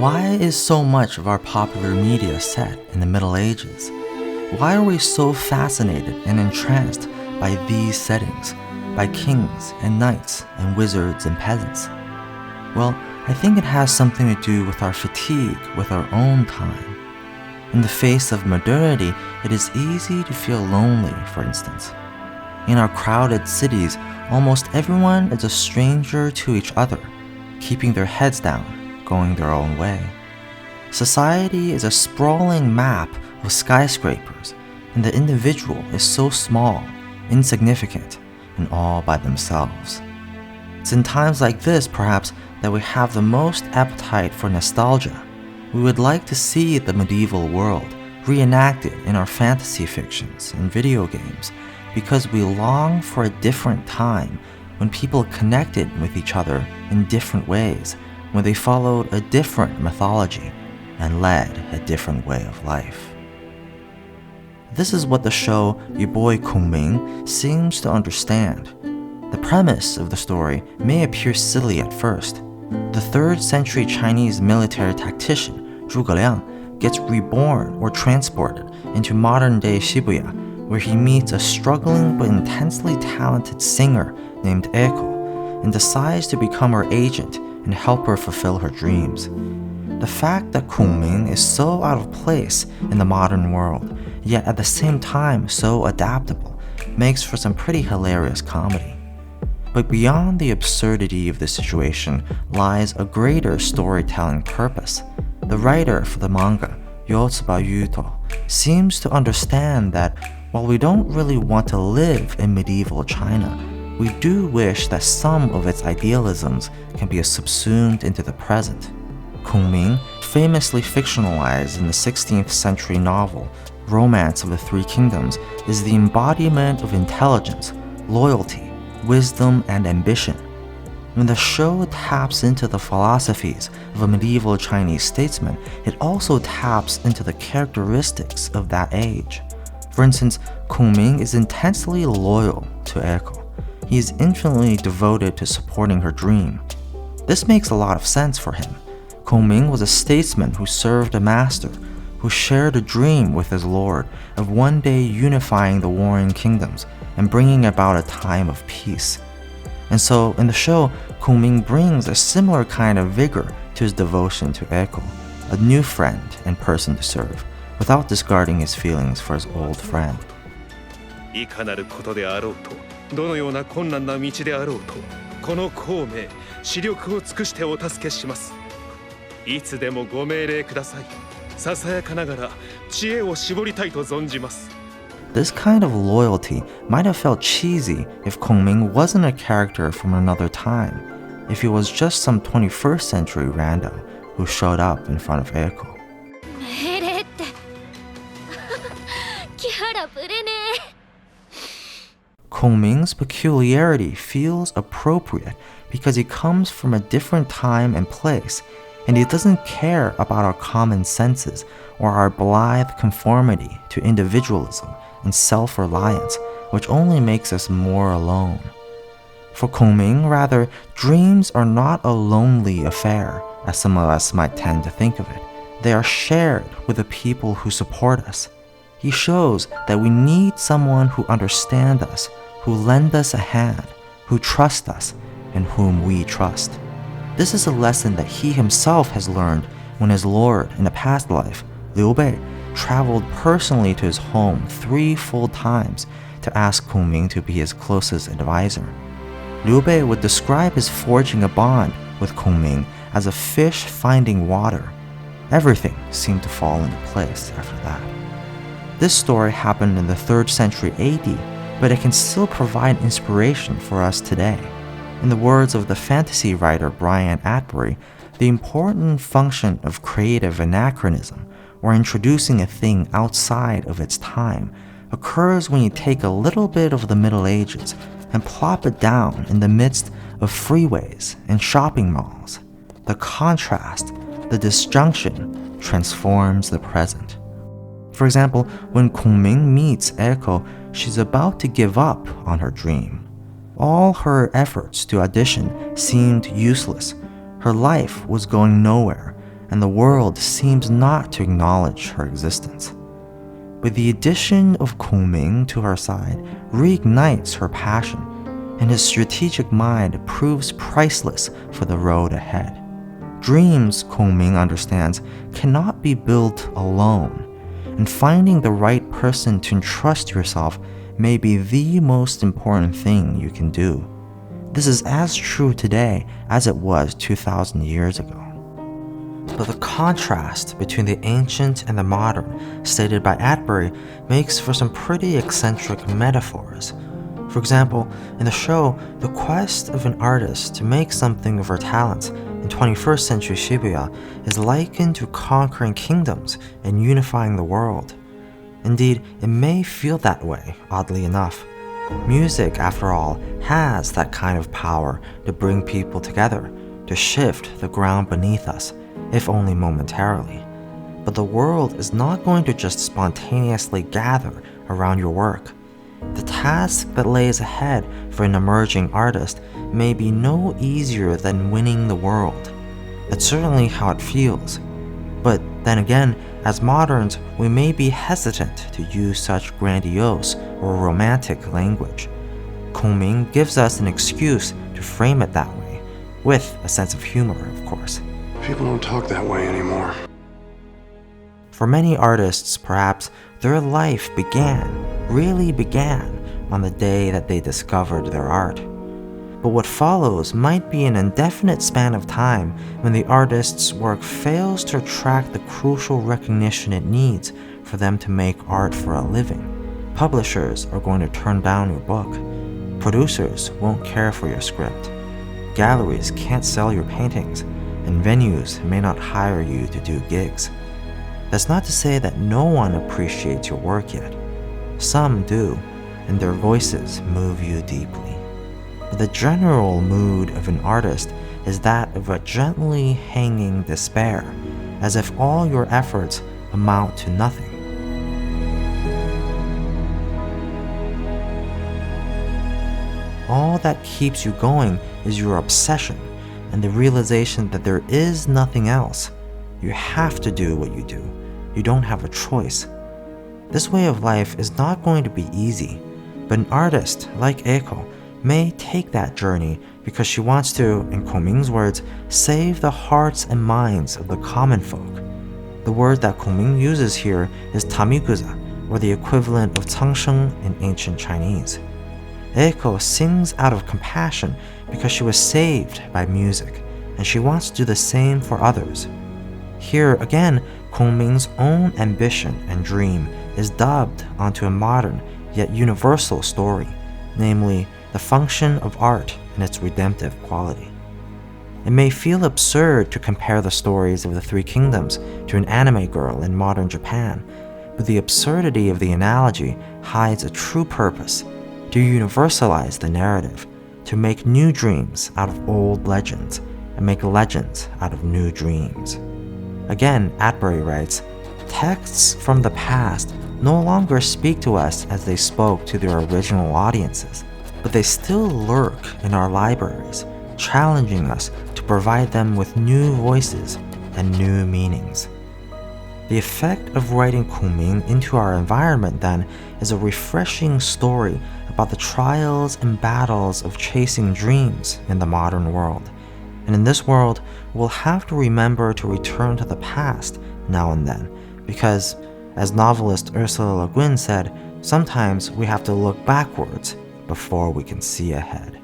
Why is so much of our popular media set in the Middle Ages? Why are we so fascinated and entranced by these settings, by kings and knights and wizards and peasants? Well, I think it has something to do with our fatigue with our own time. In the face of modernity, it is easy to feel lonely, for instance. In our crowded cities, almost everyone is a stranger to each other, keeping their heads down, going their own way. Society is a sprawling map of skyscrapers, and the individual is so small, insignificant, and all by themselves. It's in times like this, perhaps, that we have the most appetite for nostalgia. We would like to see the medieval world reenacted in our fantasy fictions and video games because we long for a different time when people connected with each other in different ways, when they followed a different mythology and led a different way of life. This is what the show Boy Kongming seems to understand. The premise of the story may appear silly at first. The 3rd century Chinese military tactician, Zhuge Liang, gets reborn or transported into modern-day Shibuya, where he meets a struggling but intensely talented singer named Echo and decides to become her agent and help her fulfill her dreams. The fact that Kongming is so out of place in the modern world, yet at the same time so adaptable, makes for some pretty hilarious comedy. But beyond the absurdity of the situation lies a greater storytelling purpose. The writer for the manga, Yotsuba Yuto, seems to understand that while we don't really want to live in medieval China, we do wish that some of its idealisms can be subsumed into the present. Kongming, famously fictionalized in the 16th century novel Romance of the Three Kingdoms, is the embodiment of intelligence, loyalty, wisdom, and ambition. When the show taps into the philosophies of a medieval Chinese statesman, it also taps into the characteristics of that age. For instance, Kongming is intensely loyal to Echo. He is infinitely devoted to supporting her dream. This makes a lot of sense for him. Kongming was a statesman who served a master, who shared a dream with his lord of one day unifying the warring kingdoms and bringing about a time of peace. And so, in the show, Kongming brings a similar kind of vigor to his devotion to Echo, a new friend and person to serve, without discarding his feelings for his old friend. いかなることであろうと、どのような困難な道であろうと、この孔明、視力を尽くしてお助けします。いつでもご命令ください。ささやかながら知恵を絞りたいと存じます。 This kind of loyalty might have felt cheesy if Kongming wasn't a character from another time, if he was just some 21st century rando who showed up in front of Echo. 命令ってキャラぶれねえ。 Kongming's peculiarity feels appropriate because he comes from a different time and place, and he doesn't care about our common senses or our blithe conformity to individualism and self-reliance, which only makes us more alone. For Kongming, rather, dreams are not a lonely affair, as some of us might tend to think of it. They are shared with the people who support us. He shows that we need someone who understands us, who lends us a hand, who trusts us, and whom we trust. This is a lesson that he himself has learned when his lord in a past life, Liu Bei, traveled personally to his home 3 full times to ask Kongming to be his closest advisor. Liu Bei would describe his forging a bond with Kongming as a fish finding water. Everything seemed to fall into place after that. This story happened in the 3rd century AD, but it can still provide inspiration for us today. In the words of the fantasy writer Brian Atbury, the important function of creative anachronism, or introducing a thing outside of its time, occurs when you take a little bit of the Middle Ages and plop it down in the midst of freeways and shopping malls. The contrast, the disjunction, transforms the present. For example, when Kongming meets Echo, she's about to give up on her dream. All her efforts to audition seemed useless. Her life was going nowhere, and the world seems not to acknowledge her existence. But the addition of Kongming to her side reignites her passion, and his strategic mind proves priceless for the road ahead. Dreams, Kongming understands, cannot be built alone, and finding the right person to entrust yourself may be the most important thing you can do. This is as true today as it was 2,000 years ago. But the contrast between the ancient and the modern, stated by Atbury, makes for some pretty eccentric metaphors. For example, in the show, the quest of an artist to make something of her talents in 21st century Shibuya is likened to conquering kingdoms and unifying the world. Indeed, it may feel that way, oddly enough. Music, after all, has that kind of power to bring people together, to shift the ground beneath us, if only momentarily. But the world is not going to just spontaneously gather around your work. The task that lays ahead for an emerging artist may be no easier than winning the world. That's certainly how it feels. But then again, as moderns, we may be hesitant to use such grandiose or romantic language. Kongming gives us an excuse to frame it that way, with a sense of humor, of course. People don't talk that way anymore. For many artists, perhaps, their life really began, on the day that they discovered their art. But what follows might be an indefinite span of time when the artist's work fails to attract the crucial recognition it needs for them to make art for a living. Publishers are going to turn down your book. Producers won't care for your script. Galleries can't sell your paintings, and venues may not hire you to do gigs. That's not to say that no one appreciates your work yet. Some do, and their voices move you deeply. But the general mood of an artist is that of a gently hanging despair, as if all your efforts amount to nothing. All that keeps you going is your obsession and the realization that there is nothing else. You have to do what you do. You don't have a choice. This way of life is not going to be easy, but an artist like Eiko may take that journey because she wants to, in Kongming's words, save the hearts and minds of the common folk. The word that Kongming uses here is tamiguza, or the equivalent of changsheng in ancient Chinese. Eiko sings out of compassion because she was saved by music, and she wants to do the same for others. Here again, Kongming's own ambition and dream is dubbed onto a modern yet universal story, namely the function of art and its redemptive quality. It may feel absurd to compare the stories of the Three Kingdoms to an anime girl in modern Japan, but the absurdity of the analogy hides a true purpose: to universalize the narrative, to make new dreams out of old legends, and make legends out of new dreams. Again, Atbury writes, texts from the past no longer speak to us as they spoke to their original audiences, but they still lurk in our libraries, challenging us to provide them with new voices and new meanings. The effect of writing Kongming into our environment, then, is a refreshing story about the trials and battles of chasing dreams in the modern world. And in this world, we'll have to remember to return to the past now and then, because, as novelist Ursula Le Guin said, sometimes we have to look backwards before we can see ahead.